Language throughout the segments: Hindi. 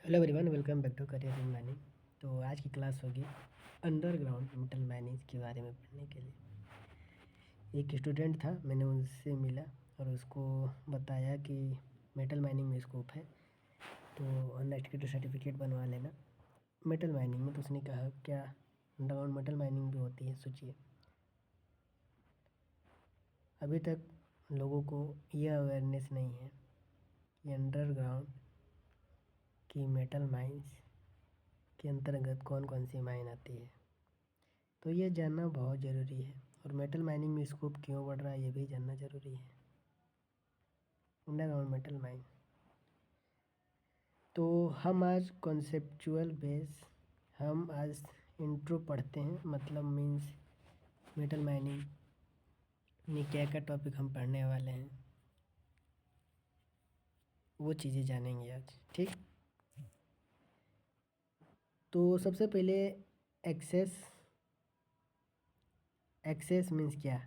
Hello everyone, welcome back to career in mining. तो आज की क्लास होगी अंडरग्राउंड मेटल माइनिंग के बारे में पढ़ने के लिए। एक स्टूडेंट था, मैंने उससे मिला और उसको बताया कि मेटल माइनिंग में स्कोप है, तो अनएक्सक्यूटिव सर्टिफिकेट बनवा लेना मेटल माइनिंग में। तो उसने कहा क्या अंडरग्राउंड मेटल माइनिंग भी होती है? सोचिए, अभी तक लोगों को यह अवेयरनेस नहीं है कि अंडरग्राउंड की मेटल माइंस के अंतर्गत कौन कौन सी माइन आती है। तो ये जानना बहुत ज़रूरी है, और मेटल माइनिंग में स्कोप क्यों बढ़ रहा है ये भी जानना ज़रूरी है। अंडरग्राउंड मेटल माइन, तो हम आज कॉन्सेप्चुअल बेस, हम आज इंट्रो पढ़ते हैं, मतलब मीन्स मेटल माइनिंग में क्या क्या टॉपिक हम पढ़ने वाले हैं वो चीज़ें जानेंगे आज, ठीक। तो सबसे पहले एक्सेस, एक्सेस मीन्स क्या?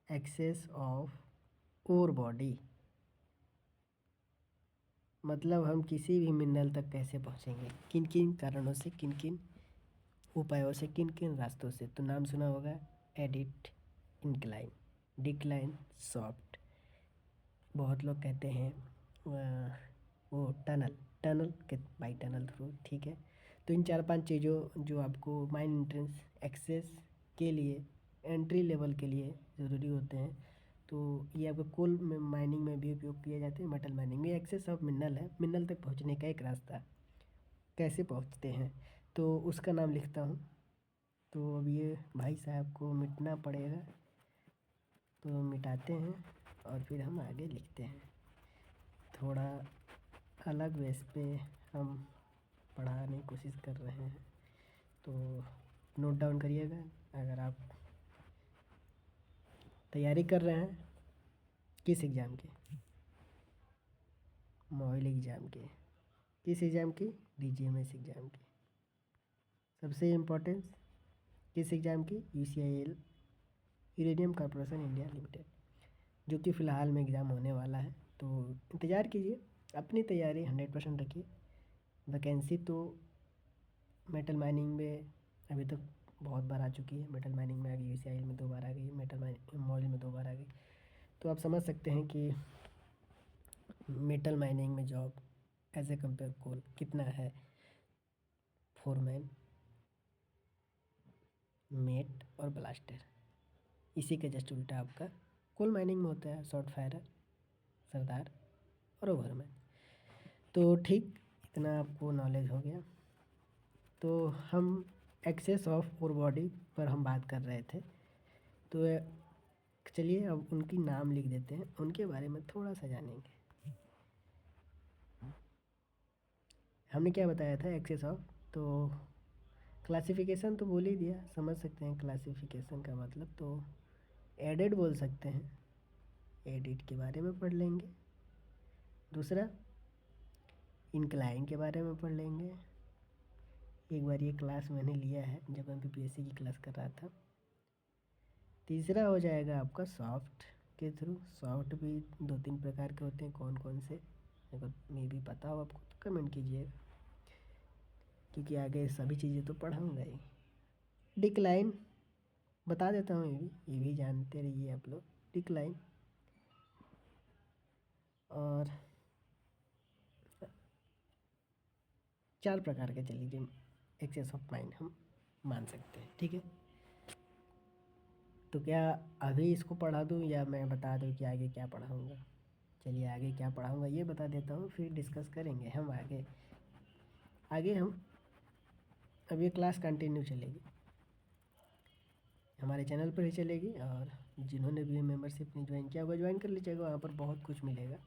एक्सेस ऑफ ओर बॉडी, मतलब हम किसी भी मिनरल तक कैसे पहुंचेंगे, किन किन कारणों से, किन किन उपायों से, किन किन रास्तों से। तो नाम सुना होगा एडिट, इंक्लाइन, डिक्लाइन, सॉफ्ट। बहुत लोग कहते हैं वो टनल, टनल के बाई टनल थ्रू, ठीक है। तो इन 4-5 चीज़ों जो आपको माइन एंट्रेंस एक्सेस के लिए, एंट्री लेवल के लिए ज़रूरी होते हैं, तो ये आपको कोल में माइनिंग में भी उपयोग किए जाते हैं। मेटल माइनिंग में एक्सेस ऑफ मिनरल है, मिनरल तक पहुंचने का एक रास्ता, कैसे पहुंचते हैं तो उसका नाम लिखता हूँ। तो अब ये भाई साहब को मिटना पड़ेगा, तो मिटाते हैं और फिर हम आगे लिखते हैं। थोड़ा अलग बेस पे हम पढ़ाने की कोशिश कर रहे हैं, तो नोट डाउन करिएगा। अगर आप तैयारी कर रहे हैं किस एग्ज़ाम की? मॉडल एग्ज़ाम की। किस एग्ज़ाम की? DGMS एग्ज़ाम की। सबसे इम्पोर्टेंस किस एग्ज़ाम की? UCIL, uranium corporation India limited, जो कि फ़िलहाल में एग्ज़ाम होने वाला है। तो इंतज़ार कीजिए, अपनी तैयारी 100% रखिए। वैकेंसी तो मेटल माइनिंग में अभी तक बहुत बार आ चुकी है। मेटल माइनिंग में आ गई, UCIL में 2 बार आ गई, मेटल माइनिंग मॉल में 2 बार आ गई। तो आप समझ सकते हैं कि मेटल माइनिंग में जॉब एज ए कम्पेयर कोल कितना है। फोरमैन, मेट और ब्लास्टर, इसी के जस्ट उल्टा आपका कोल माइनिंग में होता है शॉर्ट फायरर, सरदार और ओवरमैन। तो ठीक, इतना आपको नॉलेज हो गया। तो हम एक्सेस ऑफ ओर बॉडी पर हम बात कर रहे थे, तो चलिए अब उनकी नाम लिख देते हैं, उनके बारे में थोड़ा सा जानेंगे। हमने क्या बताया था एक्सेस ऑफ, तो क्लासिफिकेशन तो बोल ही दिया, समझ सकते हैं क्लासिफिकेशन का मतलब। तो एडेड बोल सकते हैं, एडिट के बारे में पढ़ लेंगे। दूसरा इंक्लाइन के बारे में पढ़ लेंगे, एक बार ये क्लास मैंने लिया है जब मैं PPSC की क्लास कर रहा था। तीसरा हो जाएगा आपका सॉफ्ट के थ्रू। सॉफ्ट भी 2-3 प्रकार के होते हैं, कौन कौन से, अगर मे भी पता हो आपको तो कमेंट कीजिएगा, क्योंकि आगे सभी चीज़ें तो पढ़ाऊँगा ही। डिक्लाइन बता देता हूँ, ये भी जानते रहिए आप लोग। डिक्लाइन और 4 प्रकार के, चलिए एक्सेस ऑफ माइन हम मान सकते हैं, ठीक है। तो क्या अभी इसको पढ़ा दूँ या मैं बता दूँ कि आगे क्या पढ़ाऊँगा? चलिए आगे क्या पढ़ाऊँगा ये बता देता हूँ, फिर डिस्कस करेंगे हम आगे। आगे हम, अब ये क्लास कंटिन्यू चलेगी, हमारे चैनल पर ही चलेगी, और जिन्होंने भी मेंबरशिप नहीं ज्वाइन किया होगा ज्वाइन कर लीजिएगा। वहाँ पर बहुत कुछ मिलेगा,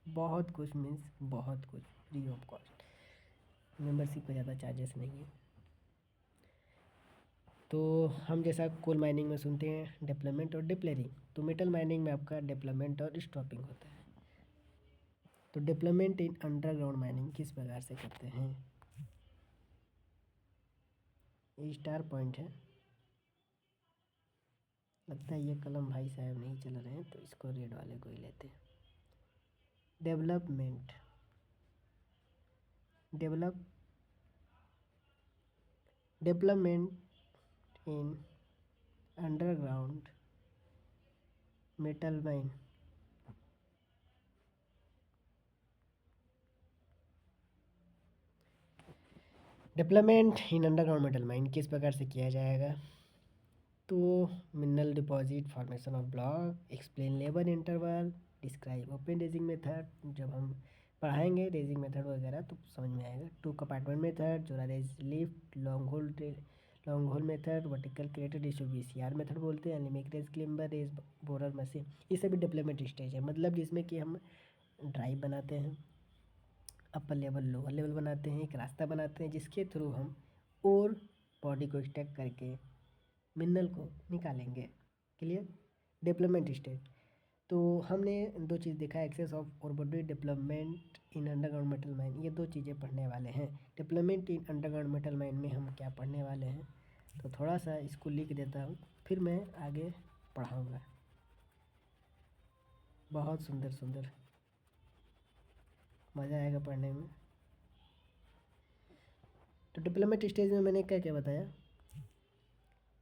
बहुत कुछ मीन्स बहुत कुछ, फ्री ऑफ कॉस्ट। मेंबरशिप का ज़्यादा चार्जेस नहीं है। तो हम जैसा कोल माइनिंग में सुनते हैं डेवलपमेंट और डिप्लेरिंग, तो मेटल माइनिंग में आपका डेवलपमेंट और स्टॉपिंग होता है। तो डेवलपमेंट इन अंडरग्राउंड माइनिंग किस प्रकार से करते हैं? ये स्टार पॉइंट है, लगता है ये कलम भाई साहब नहीं चल रहे हैं, तो इसको रेड वाले को ही लेते हैं। Development develop development in underground metal mine. Development in underground metal mine किस प्रकार से किया जाएगा? तो mineral deposit, formation of block, explain labour interval, describe open raising method. जब हम पढ़ाएंगे रेजिंग मेथड वगैरह तो समझ में आएगा। Two compartment method, Jora raise lift, long hole method, vertical crater issue VCR method बोलते हैं, Alimak raise climber, raise borer machine. ये सभी डेवलपमेंट स्टेज है, मतलब जिसमें कि हम ड्राइव बनाते हैं, अपर लेवल लोअर लेवल बनाते हैं, एक रास्ता बनाते हैं जिसके थ्रू हम और बॉडी को स्टैक करके मिनरल को निकालेंगे। क्लियर? डेवलपमेंट स्टेज तो हमने दो चीज़ देखा, एक्सेस ऑफ और body development in underground metal mine, ये दो चीज़ें पढ़ने वाले हैं। Development in underground metal mine में हम क्या पढ़ने वाले हैं, तो थोड़ा सा इसको लिख देता हूँ, फिर मैं आगे पढ़ाऊँगा। बहुत सुंदर सुंदर, मज़ा आएगा पढ़ने में। तो डेवलपमेंट स्टेज में मैंने क्या क्या बताया,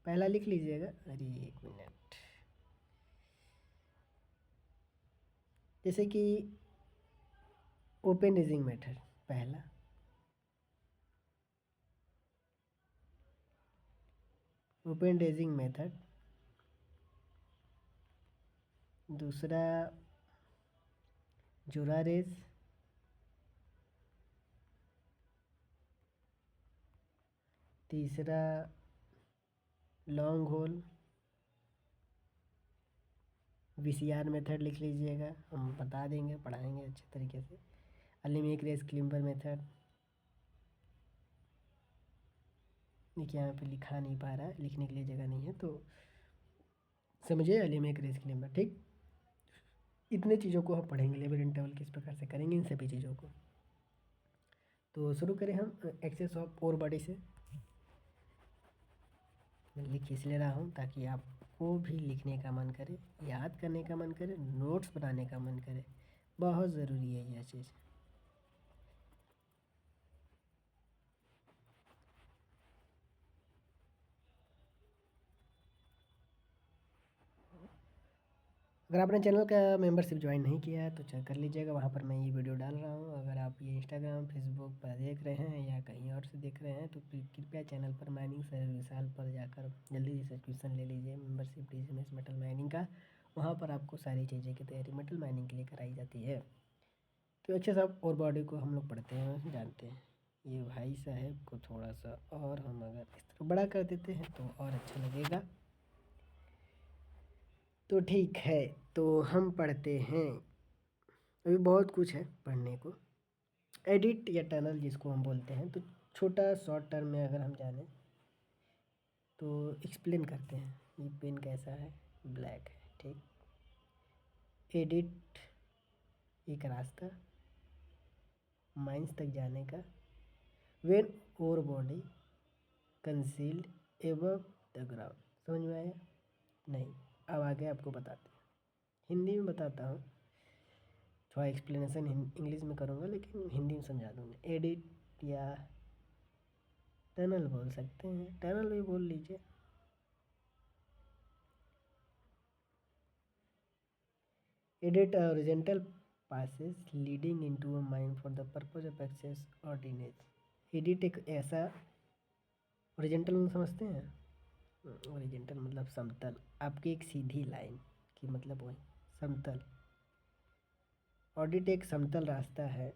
पहला लिख लीजिएगा। अरे एक मिनट, जैसे कि ओपन रेजिंग मेथड पहला, ओपन रेजिंग मेथड, दूसरा जोरा रेज, तीसरा लॉन्ग होल, VCR मेथड लिख लीजिएगा, हम बता देंगे, पढ़ाएंगे अच्छे तरीके से। अलिमिक रेज क्लिम्बर मेथड, देखिए यहाँ पे लिखा नहीं पा रहा है, लिखने के लिए जगह नहीं है तो समझिए, अलिमिक रेज क्लिम्बर। ठीक, इतने चीज़ों को हम पढ़ेंगे, लेबर इंटरवल किस प्रकार से करेंगे, इन सभी चीज़ों को। तो शुरू करें हम एक्सेस ऑफ और बॉडी से। मैं लिख इसलिए रहा हूँ ताकि आपको भी लिखने का मन करे, याद करने का मन करे, नोट्स बनाने का मन करे, बहुत ज़रूरी है यह चीज़। अगर आपने चैनल का मेंबरशिप ज्वाइन नहीं किया है तो चेक कर लीजिएगा, वहाँ पर मैं ये वीडियो डाल रहा हूँ। अगर आप ये इंस्टाग्राम फेसबुक पर देख रहे हैं या कहीं और से देख रहे हैं तो कृपया चैनल पर माइनिंग सर विशाल पर जाकर जल्दी से सब्सक्रिप्शन ले लीजिए मेंबरशिप DCMS मेटल माइनिंग का। वहाँ पर आपको सारी चीज़ें की तैयारी मेटल माइनिंग के लिए कराई जाती है। तो अच्छे साहब और बॉडी को हम लोग पढ़ते हैं, जानते हैं। ये भाई साहब को थोड़ा सा और हम अगर इस तरह बड़ा कर देते हैं तो और अच्छा लगेगा। तो ठीक है, तो हम पढ़ते हैं, अभी बहुत कुछ है पढ़ने को। एडिट या टनल जिसको हम बोलते हैं, तो छोटा शॉर्ट टर्म में अगर हम जाने तो एक्सप्लेन करते हैं। ये पेन कैसा है, ब्लैक है। ठीक, एडिट एक रास्ता माइंस तक जाने का, वेन और body concealed above the ground. समझ में आया? नहीं, अब आगे आपको बताते हैं, हिंदी में बताता हूँ, थोड़ा एक्सप्लेनेशन इंग्लिश में करूँगा लेकिन हिंदी में समझा दूँगा। एडिट या टनल बोल सकते हैं, टनल भी बोल लीजिए। Edit horizontal passes leading into a mine for the purpose of access or drainage। Edit एक ऐसा, हॉरिजॉन्टल में समझते हैं, हॉरिजॉन्टल मतलब समतल, आपकी एक सीधी लाइन की मतलब वही समतल। ऑडिट एक समतल रास्ता है,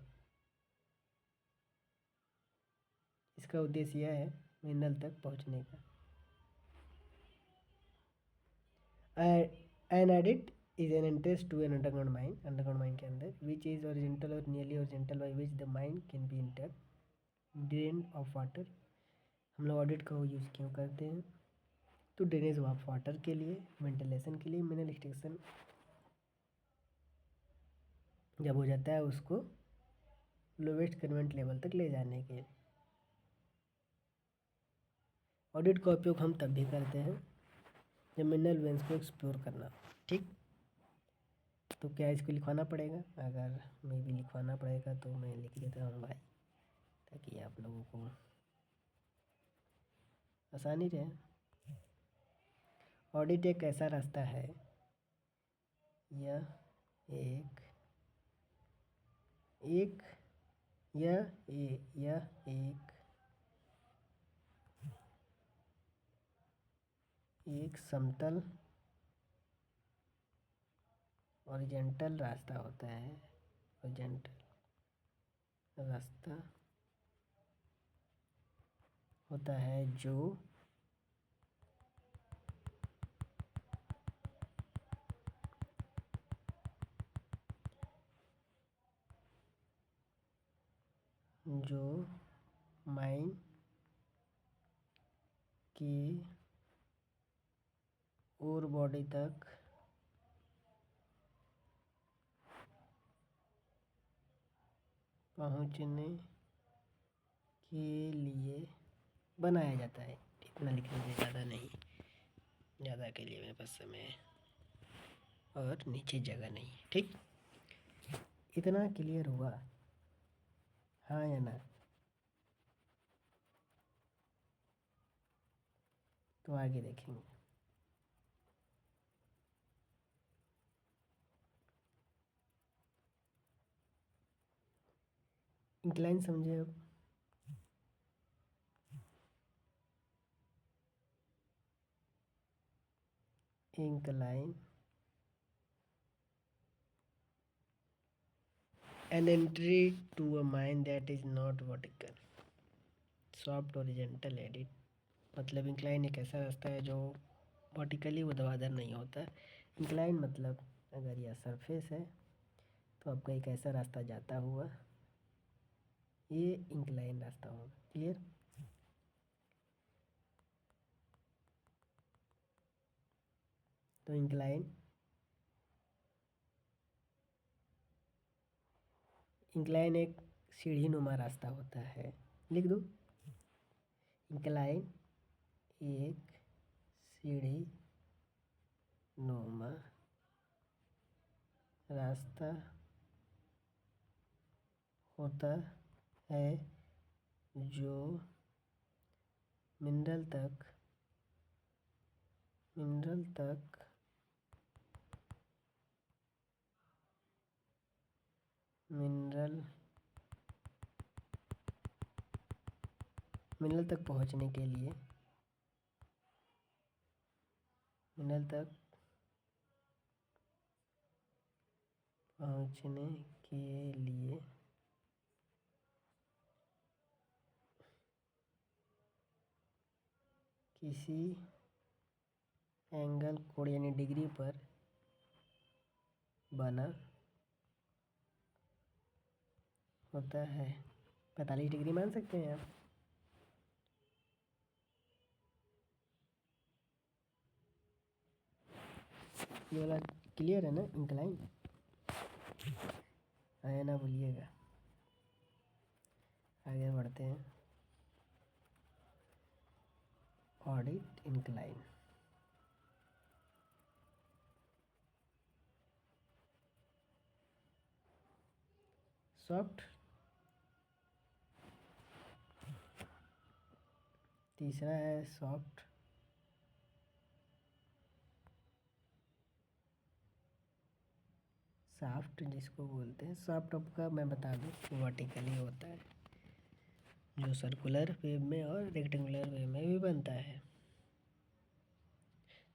इसका उद्देश्य यह है मिनरल तक पहुंचने का। An adit is an entrance to an underground mine के अंदर विच इज ओरिजेंटल और nearly horizontal by which the mine can be enter drain of water. हम लोग ऑडिट का यूज़ क्यों करते हैं, तो ड्रेनेज ऑफ वाटर के लिए, वेंटिलेशन के लिए, मिनरल एक्सट्रैक्शन जब हो जाता है उसको लोवेस्ट कन्वेंट लेवल तक ले जाने के लिए। ऑडिट का उपयोग हम तब भी करते हैं जब मिनरल वेंस को एक्सप्लोर करना। ठीक, तो क्या इसको लिखवाना पड़ेगा? अगर मैं भी लिखवाना पड़ेगा तो मैं लिख देता हूँ भाई, ताकि आप लोगों को आसानी रहे। ऑडिट एक ऐसा रास्ता है, यह एक एक यह एक समतल हॉरिजॉन्टल रास्ता होता है। हॉरिजॉन्टल रास्ता होता है जो माइन के और बॉडी तक पहुंचने के लिए बनाया जाता है। इतना लिखने से ज़्यादा नहीं, ज़्यादा के लिए मेरे पास समय है और नीचे जगह नहीं है। ठीक, इतना क्लियर हुआ? हाँ या ना? तो आगे देखेंगे। इंक्लाइन समझे अब? Incline an entry to a mine that is not vertical, soft horizontal edit। मतलब इंक्लाइन एक ऐसा रास्ता है जो वर्टिकली ऊर्ध्वाधर नहीं होता। इंक्लाइन मतलब अगर यह सरफेस है तो आपका एक ऐसा रास्ता जाता हुआ, ये इंक्लाइन रास्ता होगा। क्लियर? तो इंक्लाइन एक सीढ़ी नुमा रास्ता होता है। लिख दो, इंक्लाइन एक सीढ़ी नुमा रास्ता होता है जो मिनरल तक पहुंचने के लिए किसी एंगल कोण यानी डिग्री पर बना होता है। 45 डिग्री मान सकते हैं आप। ये वाला क्लियर है ना? इंक्लाइन आया ना भूलिएगा। आगे बढ़ते हैं। Audit incline. सॉफ्ट, तीसरा है सॉफ्ट सॉफ्ट जिसको बोलते हैं। सॉफ्ट आपका मैं बता दूं वर्टिकली होता है, जो सर्कुलर वेव में और रेक्टेंगुलर वेव में भी बनता है।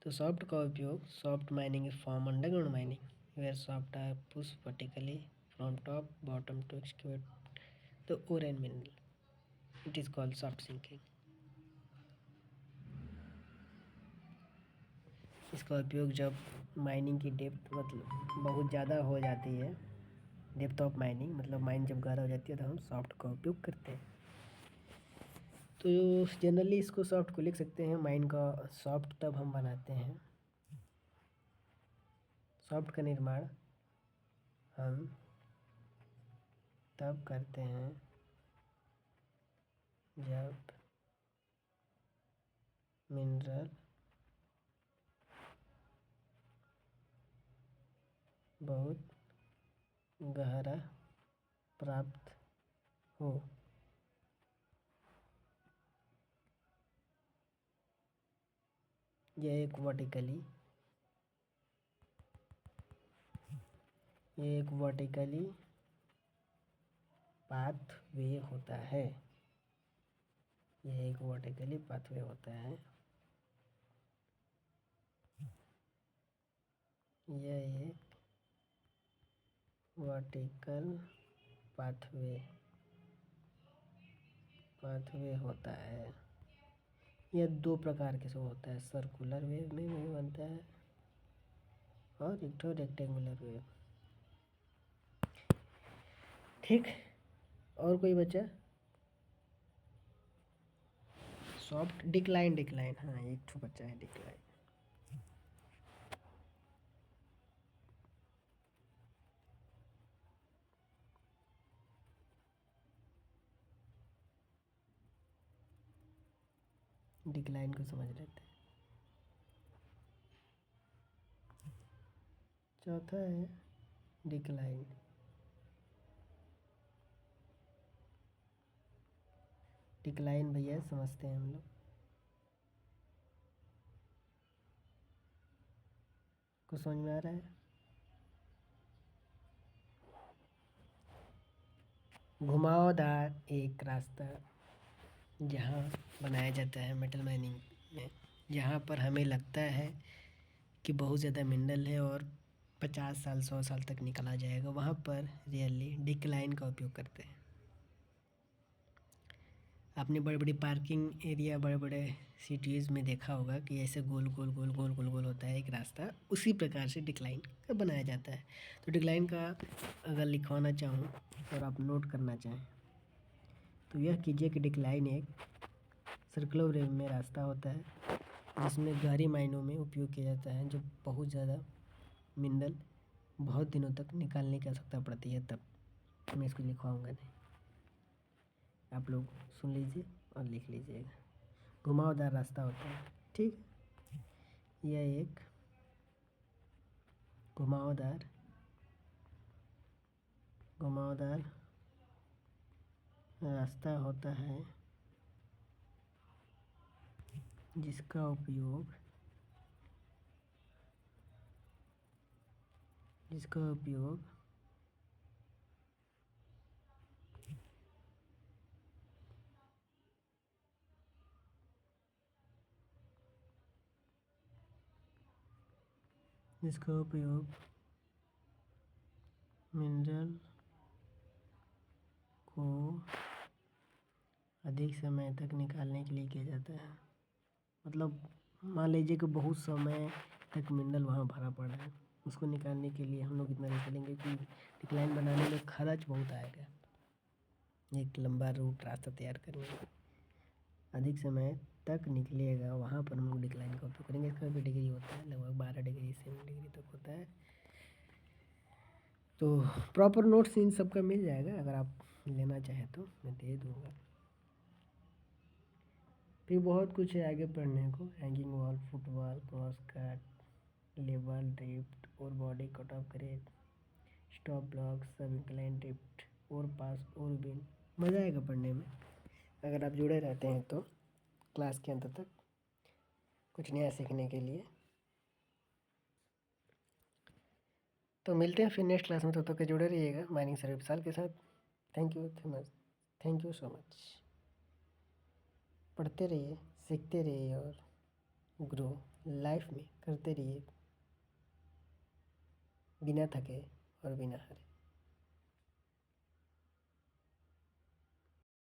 तो सॉफ्ट का उपयोग shaft mining form underground mining where shaft are push vertically from top bottom to excavate the ore and mineral, it is called shaft sinking. इसका उपयोग जब माइनिंग की डेप्थ मतलब बहुत ज़्यादा हो जाती है, डेप्थ ऑफ माइनिंग मतलब माइन जब गहरा हो जाती है, तो हम सॉफ्ट का उपयोग करते हैं। तो जनरली इसको सॉफ्ट को लिख सकते हैं। माइन का सॉफ्ट तब हम बनाते हैं, सॉफ्ट का निर्माण हम तब करते हैं जब मिनरल बहुत गहरा प्राप्त हो। ये एक वर्टिकली पाथवे होता है। यह एक वर्टिकली पाथवे होता है। यह एक वर्टिकल पाथवे होता है। यह दो प्रकार के से होता है, सर्कुलर वेव में भी बनता है और एक तो रेक्टेंगुलर वेव। ठीक, और कोई बचा? सॉफ्ट डिक्लाइन, हाँ एक तो बचा है डिक्लाइन। डिक्लाइन को समझ लेते हैं। चौथा है डिक्लाइन। डिक्लाइन भैया समझते हैं हम लोग। कुछ समझ में आ रहा है? घुमावदार एक रास्ता जहाँ बनाया जाता है मेटल माइनिंग में, जहाँ पर हमें लगता है कि बहुत ज़्यादा मिनरल है और 50 साल 100 साल तक निकला जाएगा, वहाँ पर रियली डिक्लाइन का उपयोग करते हैं। आपने बड़े बड़े पार्किंग एरिया, बड़े बड़े सिटीज़ में देखा होगा कि ऐसे गोल गोल गोल गोल गोल गोल होता है एक रास्ता, उसी प्रकार से डिक्लाइन का बनाया जाता है। तो डिक्लाइन का अगर लिखवाना चाहूँ और आप नोट करना चाहें तो यह कीजिए कि डिक्लाइन एक सर्कुलर वेव में रास्ता होता है जिसमें गहरी माइनों में उपयोग किया जाता है, जब बहुत ज़्यादा मिनरल बहुत दिनों तक निकालने की आवश्यकता पड़ती है, तब। मैं इसको लिखवाऊँगा नहीं, आप लोग सुन लीजिए और लिख लीजिएगा। घुमावदार रास्ता होता है, ठीक। यह एक घुमावदार रास्ता होता है जिसका उपयोग मिनरल को अधिक समय तक निकालने के लिए किया जाता है। मतलब मान लीजिए कि बहुत समय तक मिनरल वहाँ भरा पड़ा है, उसको निकालने के लिए हम लोग इतना निकालेंगे कि डिक्लाइन बनाने में खर्च बहुत आएगा। एक लंबा रूट रास्ता तैयार करने में अधिक समय तक निकलेगा, वहाँ पर हम लोग डिक्लाइन का उपयोग करेंगे। इसका भी डिग्री होता है, लगभग 12 डिग्री से डिग्री तक होता है। तो प्रॉपर नोट्स इन सब का मिल जाएगा, अगर आप लेना चाहें तो मैं दे दूँगा। फिर बहुत कुछ है आगे पढ़ने को, hanging wall, footwall, cross cut, level drift और body cut of grade, stope block, sub incline drift और पास और बिन। मज़ा आएगा पढ़ने में अगर आप जुड़े रहते हैं तो क्लास के अंत तक कुछ नया सीखने के लिए। तो मिलते हैं फिर नेक्स्ट क्लास में, तब तक के जुड़े रहिएगा माइनिंग सर विशाल के साथ। Thank you so much. पढ़ते रहिए, सीखते रहिए और ग्रो लाइफ में करते रहिए बिना थके और बिना हारे।